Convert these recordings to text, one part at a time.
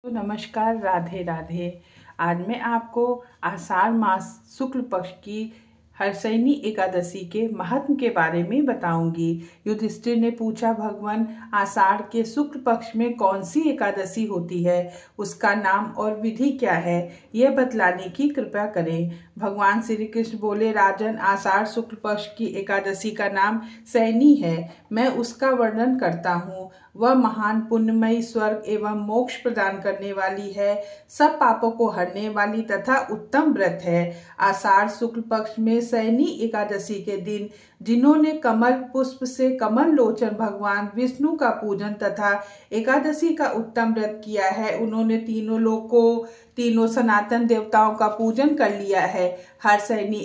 तो नमस्कार, राधे राधे। आज मैं आपको आषाढ़ मास शुक्ल पक्ष की हर्षयिनी एकादशी के महत्व के बारे में बताऊंगी। युधिष्ठिर ने पूछा, भगवान, आषाढ़ के शुक्ल पक्ष में कौन सी एकादशी होती है, उसका नाम और विधि क्या है, यह बतलाने की कृपा करें। भगवान श्री कृष्ण बोले, राजन, आषाढ़ शुक्ल पक्ष की एकादशी का नाम शयनी है। मैं उसका वर्णन करता हूँ। वह महान पुण्यमयी स्वर्ग एवं मोक्ष प्रदान करने वाली है, सब पापों को हरने वाली तथा उत्तम व्रत है। आषाढ़ शुक्ल पक्ष में शयनी एकादशी के दिन जिन्होंने कमल पुष्प से कमल लोचन भगवान विष्णु का पूजन तथा एकादशी का उत्तम व्रत किया है, उन्होंने तीनों लोकों, तीनों सनातन देवताओं का पूजन कर लिया है। हर्षयिनी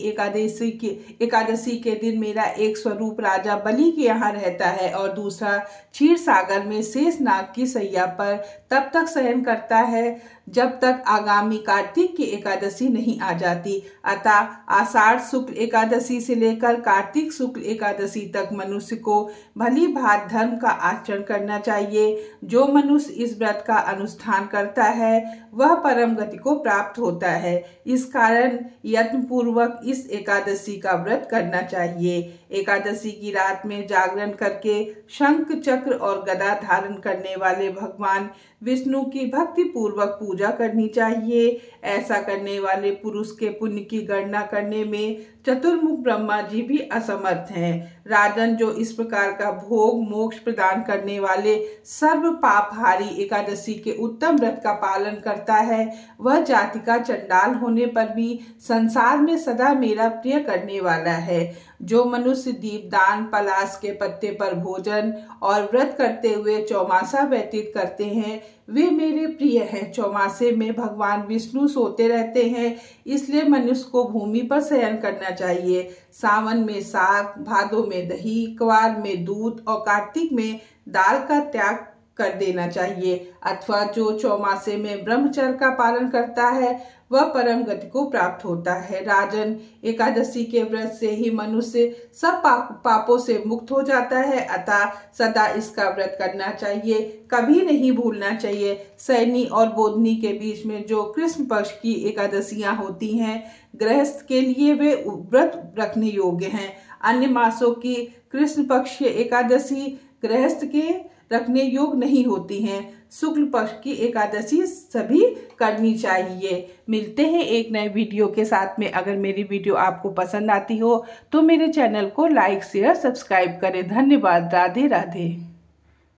एकादशी के दिन मेरा एक स्वरूप राजा बलि के यहाँ रहता है और दूसरा क्षीर सागर में शेष नाग की सैया पर तब तक शयन करता है जब तक आगामी कार्तिक की एकादशी नहीं आ जाती। अतः आषाढ़ शुक्ल एकादशी से लेकर कार्तिक शुक्ल एकादशी तक मनुष्य को भली भांति धर्म का आचरण करना चाहिए। जो मनुष्य इस व्रत का अनुष्ठान करता है वह परम गति को प्राप्त होता है। इस कारण यत्न पूर्वक इस एकादशी का व्रत करना चाहिए। एकादशी की रात में जागरण करके शंख चक्र और गदा धारण करने वाले भगवान विष्णु की भक्ति पूर्वक पूजा करनी चाहिए। ऐसा करने वाले पुरुष के पुण्य की गणना करने में चतुर्मुख ब्रह्मा जी भी असमर्थ हैं। राजन, जो इस प्रकार का भोग मोक्ष प्रदान करने वाले सर्व पापहारी एकादशी के उत्तम व्रत का पालन करता है, वह जाति का चंडाल होने पर भी संसार में सदा मेरा प्रिय करने वाला है। जो मनुष्य दीपदान, पलाश के पत्ते पर भोजन और व्रत करते हुए चौमासा व्यतीत करते हैं, वे मेरे प्रिय हैं। चौमासे में भगवान विष्णु सोते रहते हैं, इसलिए मनुष्य को भूमि पर शयन करना चाहिए। सावन में साग, भादों में दही, क्वार में दूध और कार्तिक में दाल का त्याग कर देना चाहिए। अथवा जो चौमासे में ब्रह्मचर्य का पालन करता है वह परम गति को प्राप्त होता है। राजन, एकादशी के व्रत से ही मनुष्य सब पापों से मुक्त हो जाता है, अतः सदा इसका व्रत करना चाहिए, कभी नहीं भूलना चाहिए। शयनी और बोधनी के बीच में जो कृष्ण पक्ष की एकादशियां होती हैं, गृहस्थ के लिए वे व्रत रखने योग्य हैं। अन्य मासों की कृष्ण पक्ष एकादशी गृहस्थ के रखने योग्य नहीं होती हैं। शुक्ल पक्ष की एकादशी सभी करनी चाहिए। मिलते हैं एक नए वीडियो के साथ में। अगर मेरी वीडियो आपको पसंद आती हो तो मेरे चैनल को लाइक, शेयर, सब्सक्राइब करें। धन्यवाद। राधे राधे।